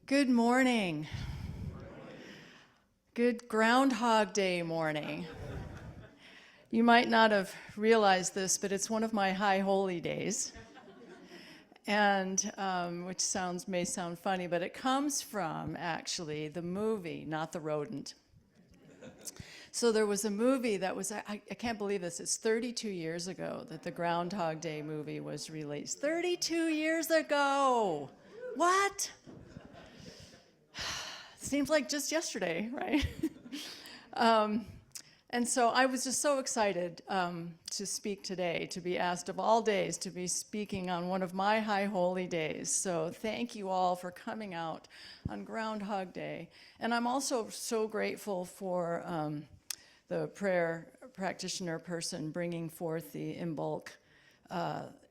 Good morning. Good Groundhog Day morning. You might not have realized this, but it's one of my high holy days, and which may sound funny, but it comes from actually the movie, not the rodent. So there was a movie that was, I can't believe this, it's 32 years ago that the Groundhog Day movie was released. 32 years ago! What? Seems like just yesterday, right? And so I was just so excited to speak today, to be asked of all days to be speaking on one of my high holy days. So thank you all for coming out on Groundhog Day. And I'm also so grateful for the prayer practitioner person bringing forth the in bulk,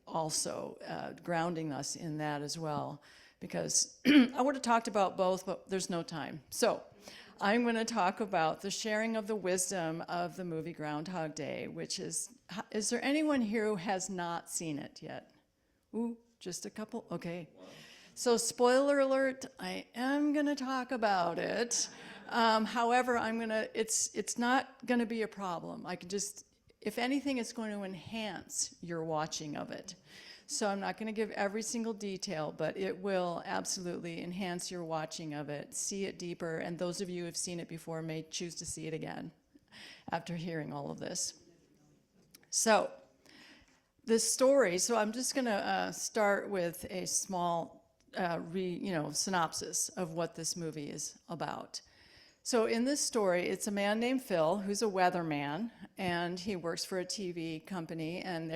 also grounding us in that as well. Because I would have talked about both, but there's no time. So I'm going to talk about the sharing of the wisdom of the movie Groundhog Day, which is there anyone here who has not seen it yet? Ooh, just a couple? Okay. So spoiler alert, I am going to talk about it. However, it's not going to be a problem. I can just, if anything, it's going to enhance your watching of it. So I'm not going to give every single detail, but it will absolutely enhance your watching of it, see it deeper, and those of you who have seen it before may choose to see it again after hearing all of this. So this story, so I'm just going to start with a small synopsis of what this movie is about. So in this story, it's a man named Phil who's a weatherman, and he works for a TV company, and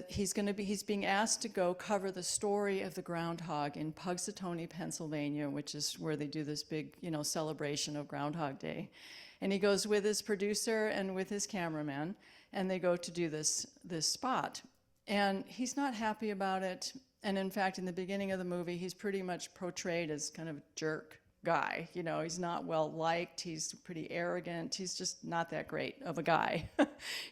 he's being asked to go cover the story of the groundhog in Punxsutawney, Pennsylvania, which is where they do this big, celebration of Groundhog Day. And he goes with his producer and with his cameraman, and they go to do this spot. And he's not happy about it. And in fact, in the beginning of the movie, he's pretty much portrayed as kind of a jerk guy. He's not well liked, he's pretty arrogant, he's just not that great of a guy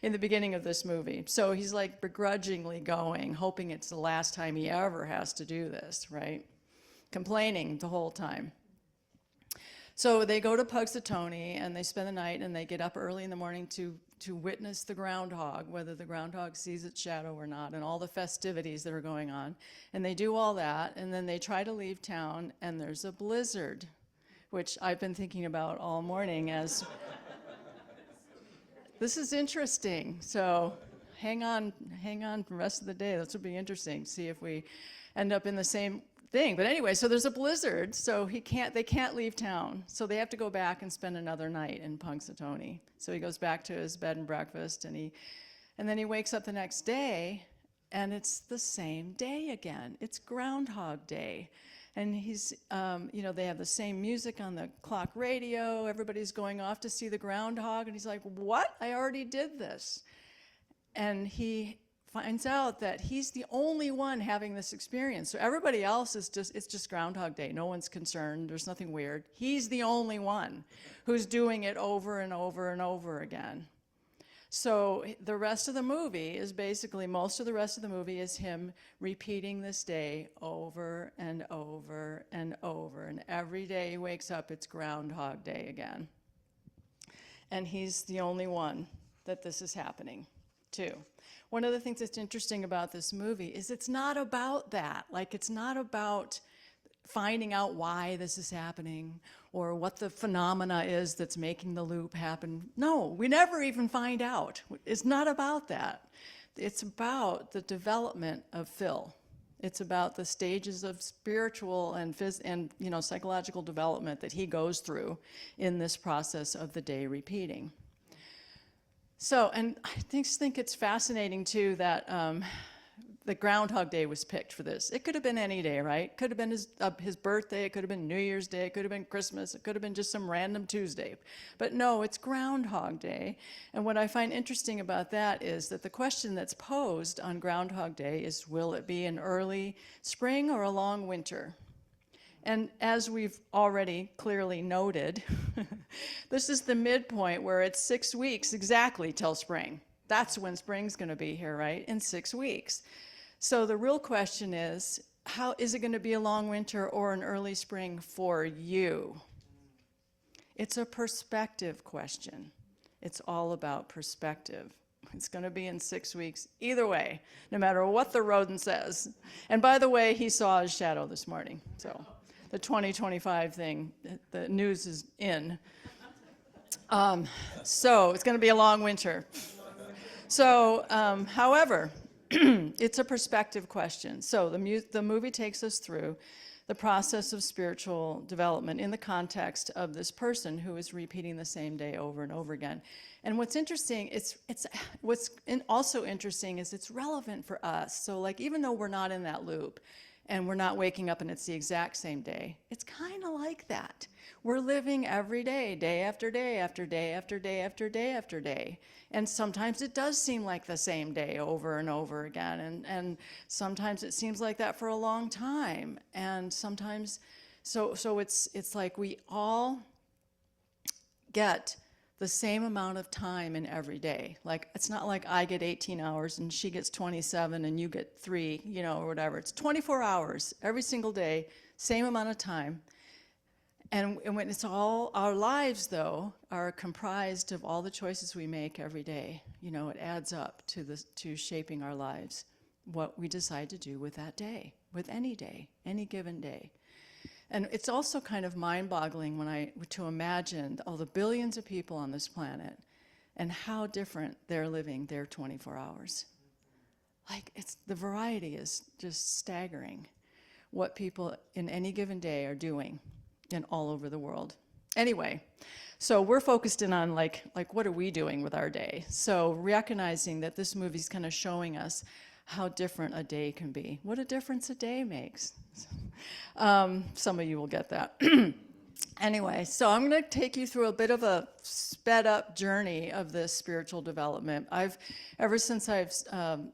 in the beginning of this movie. So he's like begrudgingly going, hoping it's the last time he ever has to do this, right? Complaining the whole time. So they go to Punxsutawney and they spend the night, and they get up early in the morning to witness the groundhog, whether the groundhog sees its shadow or not, and all the festivities that are going on. And they do all that, and then they try to leave town, and there's a blizzard, which I've been thinking about all morning as this is interesting. So hang on for the rest of the day. This will be interesting. See if we end up in the same thing. But anyway, so there's a blizzard, so they can't leave town. So they have to go back and spend another night in Punxsutawney. So he goes back to his bed and breakfast, and then he wakes up the next day, and it's the same day again. It's Groundhog Day. And he's, they have the same music on the clock radio. Everybody's going off to see the groundhog. And he's like, what? I already did this. And he finds out that he's the only one having this experience. So everybody else it's just Groundhog Day. No one's concerned. There's nothing weird. He's the only one who's doing it over and over and over again. So the rest of the movie is basically, most of the rest of the movie is him repeating this day over and over and over. And every day he wakes up, it's Groundhog Day again. And he's the only one that this is happening to. One of the things that's interesting about this movie is it's not about that. Like, it's not about finding out why this is happening or what the phenomena is that's making the loop happen. No, we never even find out. It's not about that. It's about the development of Phil. It's about the stages of spiritual and psychological development that he goes through in this process of the day repeating. So, and I think it's fascinating too that the Groundhog Day was picked for this. It could have been any day, right? Could have been his birthday, it could have been New Year's Day, it could have been Christmas, it could have been just some random Tuesday. But no, it's Groundhog Day. And what I find interesting about that is that the question that's posed on Groundhog Day is, will it be an early spring or a long winter? And as we've already clearly noted, this is the midpoint where it's 6 weeks exactly till spring. That's when spring's going to be here, right? In 6 weeks. So the real question is, how is it going to be a long winter or an early spring for you? It's a perspective question. It's all about perspective. It's going to be in 6 weeks either way, no matter what the rodent says. And by the way, he saw his shadow this morning. So the 2025 thing, the news is in. So it's going to be a long winter. So, however, it's a perspective question. So the movie takes us through the process of spiritual development in the context of this person who is repeating the same day over and over again. And what's interesting, also interesting is it's relevant for us. So like, even though we're not in that loop and we're not waking up and it's the exact same day, it's kind of like that. We're living every day, day after day after day after day after day after day. And sometimes it does seem like the same day over and over again. And sometimes it seems like that for a long time. And sometimes, so it's like we all get the same amount of time in every day. Like, it's not like I get 18 hours and she gets 27 and you get 3, or whatever. It's 24 hours every single day, same amount of time. And when it's all, our lives, though, are comprised of all the choices we make every day. It adds up to shaping our lives, what we decide to do with that day, with any day, any given day. And it's also kind of mind-boggling to imagine all the billions of people on this planet and how different they're living their 24 hours. Like, the variety is just staggering, what people in any given day are doing and all over the world. Anyway, so we're focused in on like what are we doing with our day? So recognizing that this movie's kind of showing us how different a day can be, what a difference a day makes. Some of you will get that. Anyway, so I'm going to take you through a bit of a sped up journey of this spiritual development. Ever since I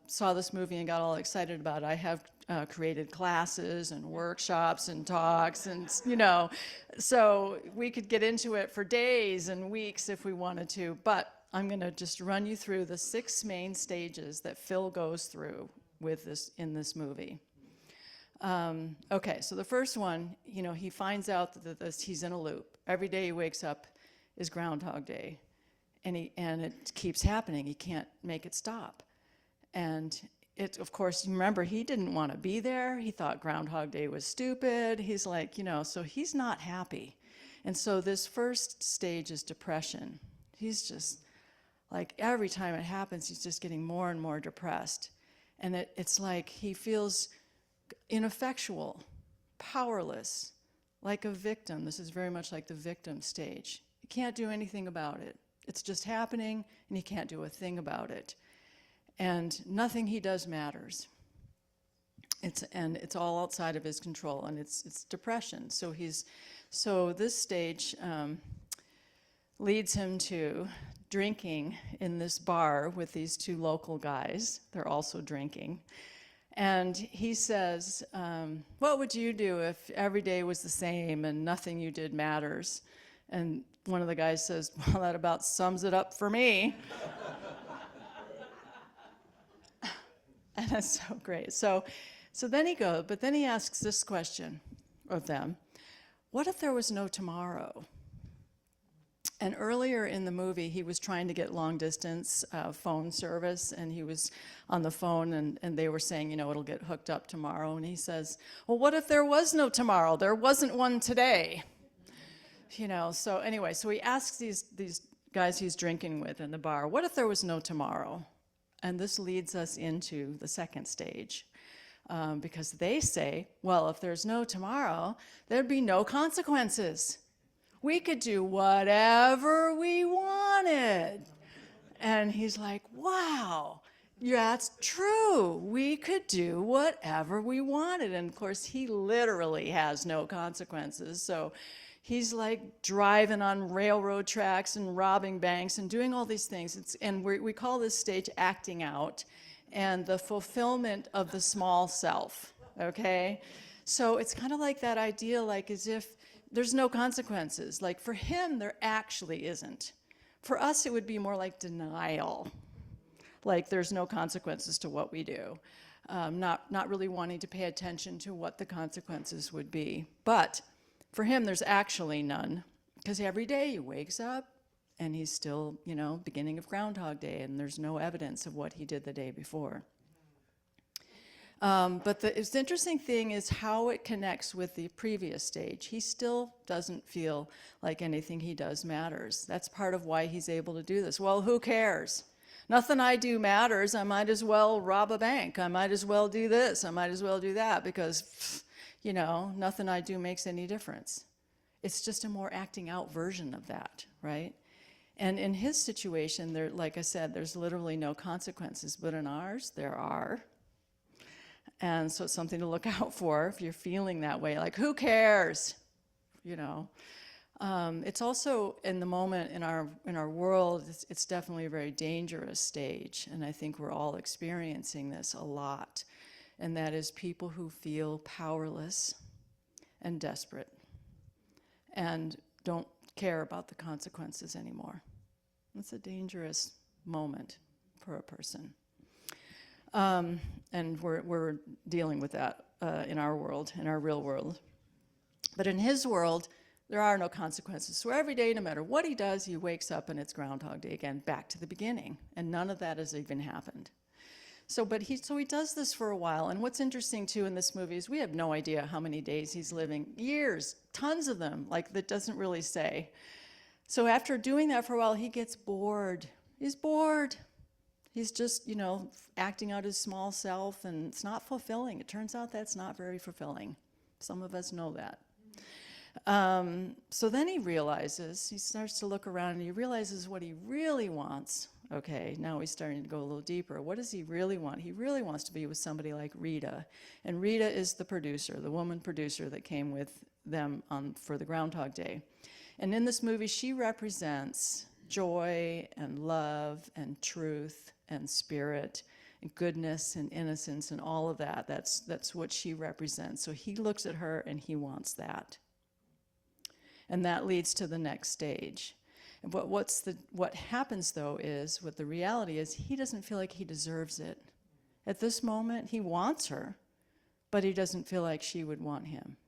saw this movie and got all excited about it, I have created classes and workshops and talks and, so we could get into it for days and weeks if we wanted to, but I'm going to just run you through the 6 main stages that Phil goes through in this movie. Okay, so the first one, he finds out that he's in a loop. Every day he wakes up is Groundhog Day, and it keeps happening. He can't make it stop. And of course, remember, he didn't want to be there. He thought Groundhog Day was stupid. He's like, so he's not happy. And so this first stage is depression. He's just, like, every time it happens, he's just getting more and more depressed. And it's like he feels ineffectual, powerless, like a victim. This is very much like the victim stage. He can't do anything about it. It's just happening, and he can't do a thing about it. And nothing he does matters. It's all outside of his control, and it's depression. So this stage leads him to drinking in this bar with these 2 local guys. They're also drinking. And he says, what would you do if every day was the same and nothing you did matters? And one of the guys says, well, that about sums it up for me. And that's so great. So then he asks this question of them: what if there was no tomorrow? And earlier in the movie, he was trying to get long-distance phone service, and he was on the phone, and they were saying, it'll get hooked up tomorrow. And he says, well, what if there was no tomorrow? There wasn't one today. So anyway, so he asks these guys he's drinking with in the bar, what if there was no tomorrow? And this leads us into the second stage, because they say, well, if there's no tomorrow, there'd be no consequences. We could do whatever we wanted. And he's like, wow, that's true. We could do whatever we wanted. And of course, he literally has no consequences. So he's like driving on railroad tracks and robbing banks and doing all these things. And we call this stage acting out and the fulfillment of the small self, okay? So it's kind of like that idea, like as if there's no consequences. Like for him, there actually isn't. For us, it would be more like denial. Like there's no consequences to what we do. not really wanting to pay attention to what the consequences would be. But for him, there's actually none, because every day he wakes up and he's still, beginning of Groundhog Day, and there's no evidence of what he did the day before. But the interesting thing is how it connects with the previous stage. He still doesn't feel like anything he does matters. That's part of why he's able to do this. Well, who cares? Nothing I do matters. I might as well rob a bank. I might as well do this. I might as well do that, because, nothing I do makes any difference. It's just a more acting out version of that, right? And in his situation, there, like I said, there's literally no consequences, but in ours, there are. And so it's something to look out for if you're feeling that way, like, who cares? It's also, in the moment in our world, it's definitely a very dangerous stage, and I think we're all experiencing this a lot, and that is people who feel powerless and desperate and don't care about the consequences anymore. It's a dangerous moment for a person. And we're dealing with that in our world, in our real world. But in his world, there are no consequences. So every day, no matter what he does, he wakes up and it's Groundhog Day again, back to the beginning. And none of that has even happened. So he does this for a while. And what's interesting, too, in this movie is we have no idea how many days he's living. Years, tons of them, like that doesn't really say. So after doing that for a while, he gets bored. He's bored. He's just, acting out his small self, and it's not fulfilling. It turns out that's not very fulfilling. Some of us know that. So then he starts to look around, and he realizes what he really wants. Okay, now he's starting to go a little deeper. What does he really want? He really wants to be with somebody like Rita. And Rita is the producer, the woman producer that came with them for the Groundhog Day. And in this movie, she represents joy and love and truth and spirit and goodness and innocence and all of that. That's what she represents. So he looks at her and he wants that. And that leads to the next stage. But what happens, though, is what the reality is, he doesn't feel like he deserves it. At this moment, he wants her, but he doesn't feel like she would want him.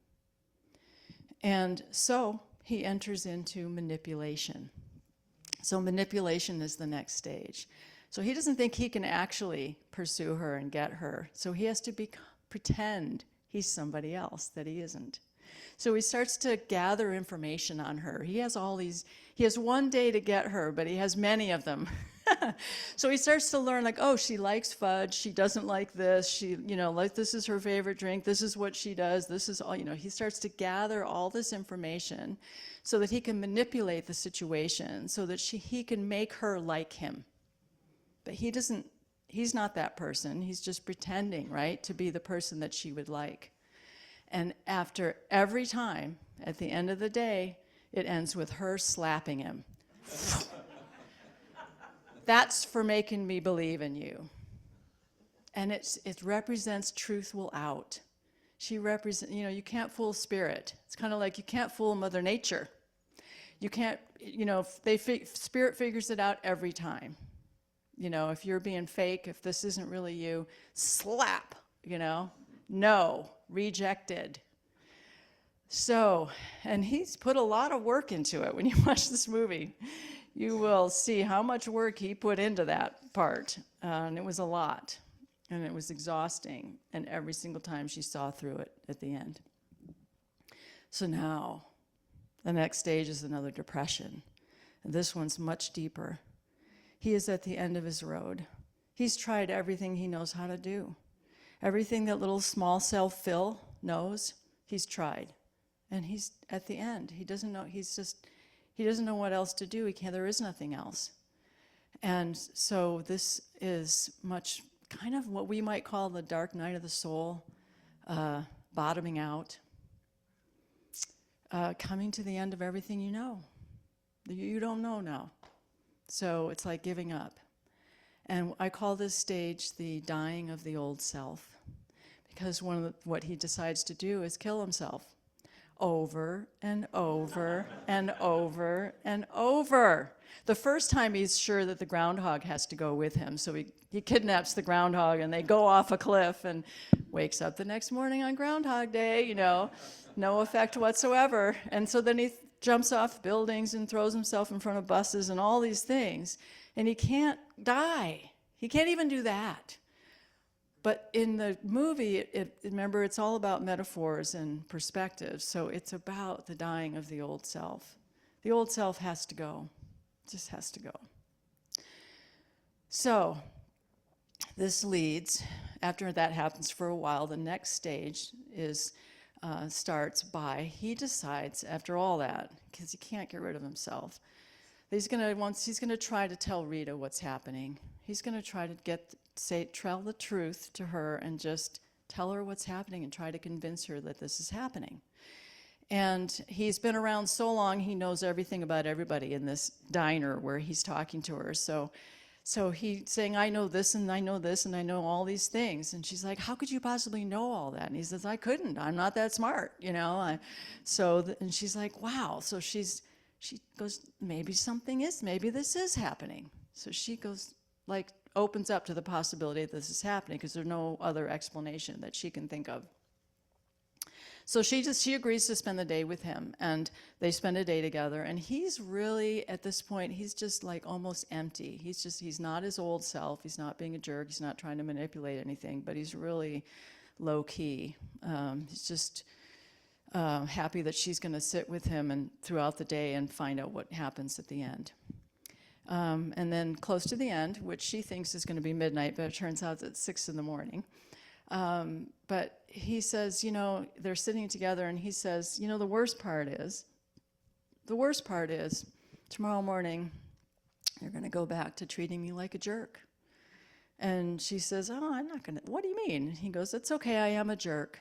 And so he enters into manipulation. So manipulation is the next stage. So he doesn't think he can actually pursue her and get her. So he has to pretend he's somebody else that he isn't. So he starts to gather information on her. He has one day to get her, but he has many of them. So he starts to learn, like, oh, she likes fudge, she doesn't like this, this is her favorite drink, this is what she does, this is all, he starts to gather all this information so that he can manipulate the situation, so that he can make her like him. But he's not that person, he's just pretending, right, to be the person that she would like. And after every time, at the end of the day, it ends with her slapping him. That's for making me believe in you. And it represents truth will out. She represents, you can't fool spirit. It's kind of like you can't fool Mother Nature. You can't, spirit figures it out every time. If you're being fake, if this isn't really you, slap, no, rejected. So, and he's put a lot of work into it. When you watch this movie, you will see how much work he put into that part. And it was a lot. And it was exhausting. And every single time she saw through it at the end. So now, the next stage is another depression. And this one's much deeper. He is at the end of his road. He's tried everything he knows how to do. Everything that little small self Phil knows, he's tried. And he's at the end. He doesn't know, he doesn't know what else to do. There is nothing else. And so this is much kind of what we might call the dark night of the soul, bottoming out, coming to the end of everything you know. You don't know now. So it's like giving up. And I call this stage the dying of the old self, because what he decides to do is kill himself. over and over and over and over. The first time he's sure that the groundhog has to go with him, so he kidnaps the groundhog and they go off a cliff and wakes up the next morning on Groundhog Day, no effect whatsoever. And so then he jumps off buildings and throws himself in front of buses and all these things, and he can't die. He can't even do that. But in the movie, remember, it's all about metaphors and perspectives. So it's about the dying of the old self. The old self has to go, just has to go. So this leads, after that happens for a while, the next stage starts by, he decides after all that, because he can't get rid of himself, he's going to try to tell Rita what's happening. He's going to try to tell the truth to her and just tell her what's happening and try to convince her that this is happening. And he's been around so long, he knows everything about everybody in this diner where he's talking to her. So he's saying, I know this and I know this and I know all these things. And she's like, how could you possibly know all that? And he says, I couldn't. I'm not that smart, and she's like, wow. So she goes, maybe maybe this is happening. So she goes, opens up to the possibility that this is happening because there's no other explanation that she can think of. So she agrees to spend the day with him, and they spend a day together, and he's really, at this point, he's just almost empty. He's not his old self. He's not being a jerk. He's not trying to manipulate anything, but he's really low key. He's just happy that she's going to sit with him and throughout the day and find out what happens at the end. And then close to the end, which she thinks is going to be midnight, but it turns out it's 6 a.m. But he says, they're sitting together, and he says, the worst part is, tomorrow morning, you're going to go back to treating me like a jerk. And she says, oh, I'm not going to, what do you mean? He goes, it's okay, I am a jerk.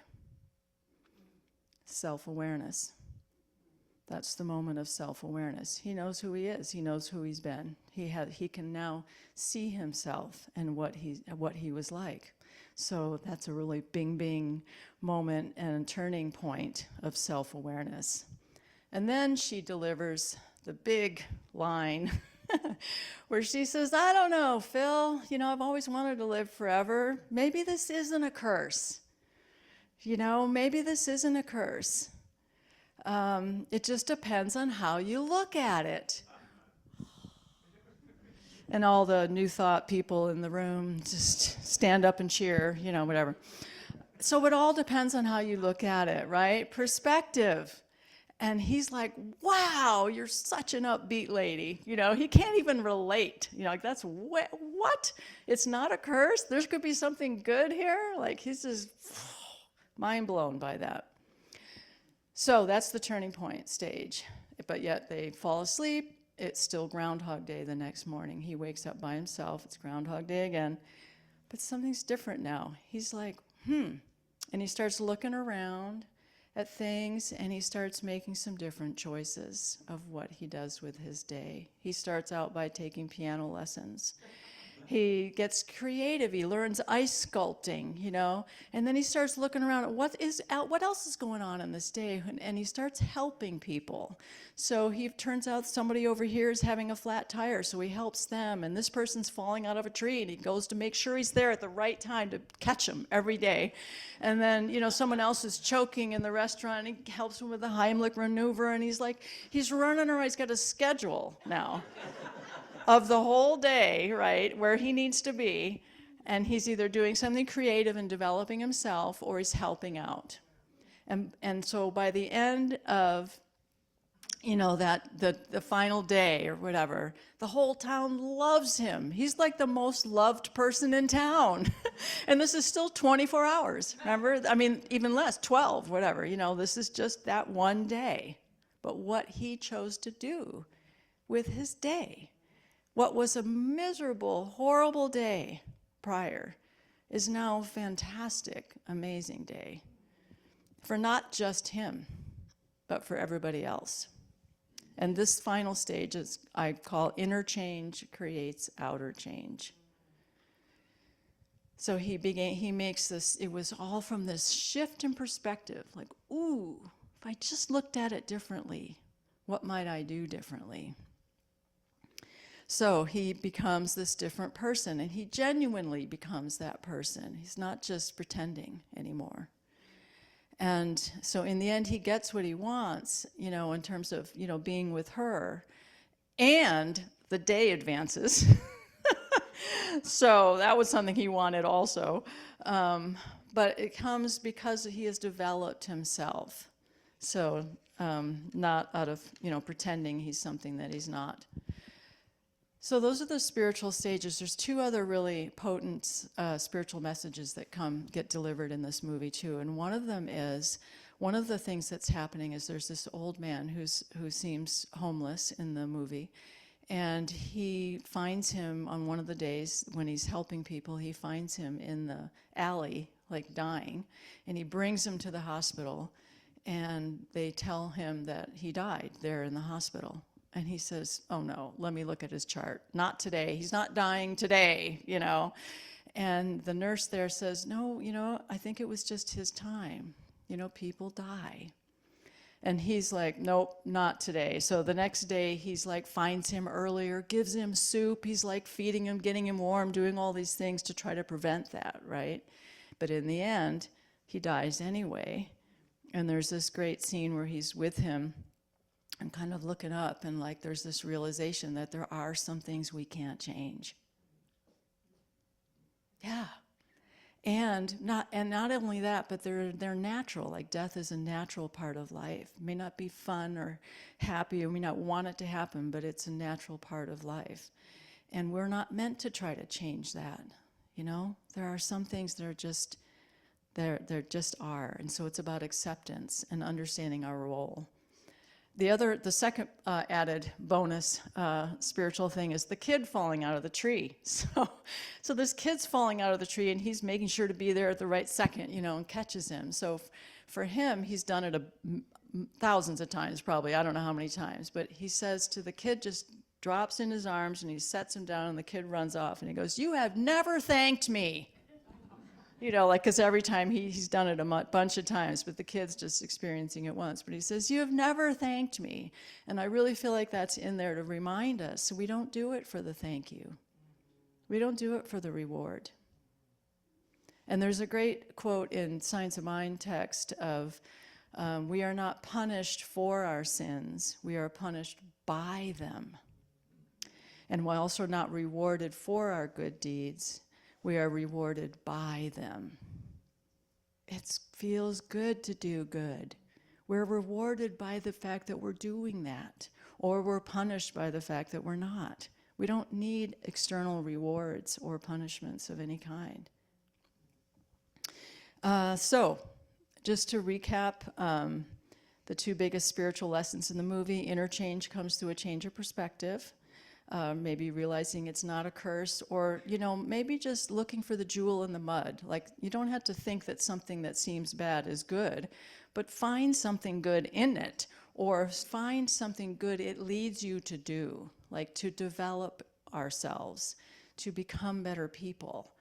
Self-awareness. That's the moment of self-awareness. He knows who he is. He knows who he's been. He can now see himself and what he was like. So that's a really bing moment and turning point of self-awareness. And then she delivers the big line where she says, I don't know, Phil, I've always wanted to live forever. Maybe this isn't a curse. Maybe this isn't a curse. It just depends on how you look at it. And all the New Thought people in the room just stand up and cheer, whatever. So it all depends on how you look at it, right? Perspective. And he's like, wow, you're such an upbeat lady. He can't even relate. That's what? It's not a curse? There could be something good here? He's just mind blown by that. So that's the turning point stage. But yet they fall asleep. It's still Groundhog Day the next morning. He wakes up by himself. It's Groundhog Day again. But something's different now. He's like, And he starts looking around at things, and he starts making some different choices of what he does with his day. He starts out by taking piano lessons. He gets creative. He learns ice sculpting, and then he starts looking around at what else is going on in this day, and he starts helping people. So he turns out somebody over here is having a flat tire, so he helps them, and this person's falling out of a tree, and he goes to make sure he's there at the right time to catch him every day. And then, someone else is choking in the restaurant, and he helps him with the Heimlich maneuver, and he's running around. He's got a schedule now of the whole day, right, where he needs to be, and he's either doing something creative and developing himself, or he's helping out. And so by the end of, the final day or whatever, the whole town loves him. He's like the most loved person in town. And this is still 24 hours, remember? I mean, even less, 12, whatever. This is just that one day. But what he chose to do with his day, what was a miserable, horrible day prior, is now a fantastic, amazing day. For not just him, but for everybody else. And this final stage is, I call, inner change creates outer change. So he makes this, it was all from this shift in perspective, ooh, if I just looked at it differently, what might I do differently? So he becomes this different person, and he genuinely becomes that person. He's not just pretending anymore. And so in the end, he gets what he wants, in terms of, being with her. And the day advances. So that was something he wanted also. But it comes because he has developed himself. So not out of, pretending he's something that he's not. So those are the spiritual stages. There's two other really potent spiritual messages that get delivered in this movie too. And one of them is, one of the things that's happening is there's this old man who seems homeless in the movie. And he finds him on one of the days when he's helping people, he finds him in the alley, like dying. And he brings him to the hospital. And they tell him that he died there in the hospital. And he says, oh no, let me look at his chart. Not today. He's not dying today, And the nurse there says, no, I think it was just his time. People die. And he's like, nope, not today. So the next day, he's like, finds him earlier, gives him soup. He's like feeding him, getting him warm, doing all these things to try to prevent that, right? But in the end, he dies anyway. And there's this great scene where he's with him and kind of looking up, and like there's this realization that there are some things we can't change. Yeah. And not only that, but they're natural. Like death is a natural part of life. It may not be fun or happy, or we may not want it to happen, but it's a natural part of life. And we're not meant to try to change that. There are some things that are just they're just are. And so it's about acceptance and understanding our role. The second added bonus spiritual thing is the kid falling out of the tree. So this kid's falling out of the tree, and he's making sure to be there at the right second, and catches him. So for him, he's done it thousands of times, probably. I don't know how many times. But he says to the kid, just drops in his arms, and he sets him down, and the kid runs off. And he goes, you have never thanked me. Because every time he's done it a bunch of times, but the kid's just experiencing it once. But he says, you have never thanked me. And I really feel like that's in there to remind us. We don't do it for the thank you. We don't do it for the reward. And there's a great quote in Science of Mind text of, we are not punished for our sins. We are punished by them. And we're also not rewarded for our good deeds. We are rewarded by them. It feels good to do good. We're rewarded by the fact that we're doing that, or we're punished by the fact that we're not. We don't need external rewards or punishments of any kind. So, just to recap, the two biggest spiritual lessons in the movie: interchange comes through a change of perspective. Maybe realizing it's not a curse, or, maybe just looking for the jewel in the mud. Like, you don't have to think that something that seems bad is good, but find something good in it, or find something good it leads you to do, like to develop ourselves, to become better people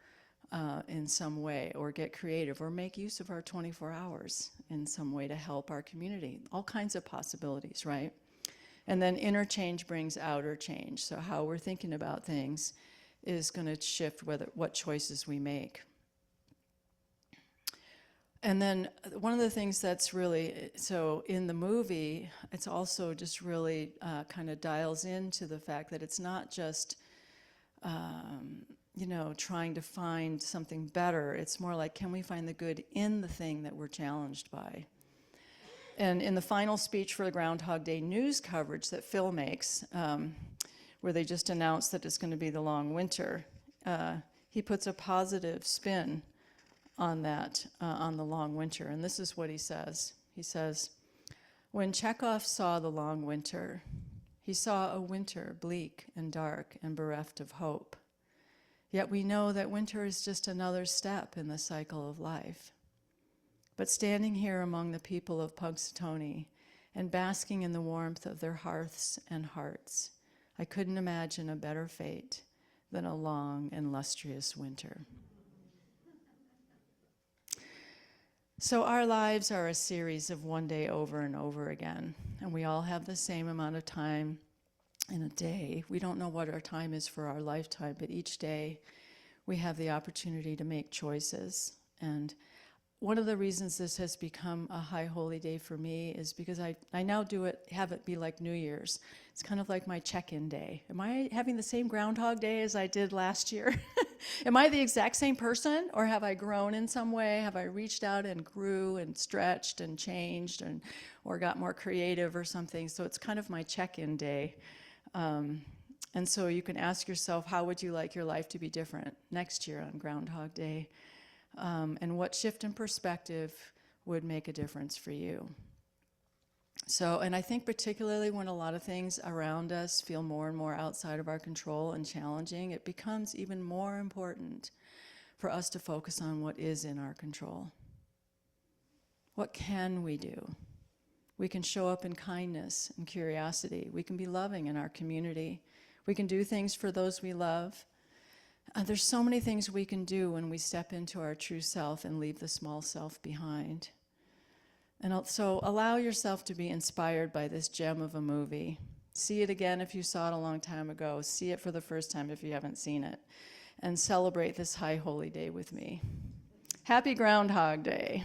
in some way, or get creative, or make use of our 24 hours in some way to help our community. All kinds of possibilities, right? And then interchange brings outer change. So how we're thinking about things is going to shift what choices we make. And then one of the things that's really, so in the movie, it's also just really kind of dials into the fact that it's not just, trying to find something better. It's more like, can we find the good in the thing that we're challenged by? And in the final speech for the Groundhog Day news coverage that Phil makes, where they just announced that it's going to be the long winter, he puts a positive spin on that, on the long winter. And this is what he says. He says, when Chekhov saw the long winter, he saw a winter bleak and dark and bereft of hope. Yet we know that winter is just another step in the cycle of life. But standing here among the people of Punxsutawney and basking in the warmth of their hearths and hearts, I couldn't imagine a better fate than a long and lustrous winter. So our lives are a series of one day over and over again, and we all have the same amount of time in a day. We don't know what our time is for our lifetime, but each day we have the opportunity to make choices. And one of the reasons this has become a high holy day for me is because I now have it be like New Year's. It's kind of like my check-in day. Am I having the same Groundhog Day as I did last year? Am I the exact same person, or have I grown in some way? Have I reached out and grew and stretched and changed or got more creative or something? So it's kind of my check-in day. And so you can ask yourself, how would you like your life to be different next year on Groundhog Day? And what shift in perspective would make a difference for you? So, and I think particularly when a lot of things around us feel more and more outside of our control and challenging, it becomes even more important for us to focus on what is in our control. What can we do? We can show up in kindness and curiosity. We can be loving in our community. We can do things for those we love. There's so many things we can do when we step into our true self and leave the small self behind. And so allow yourself to be inspired by this gem of a movie. See it again if you saw it a long time ago. See it for the first time if you haven't seen it. And celebrate this high holy day with me. Happy Groundhog Day.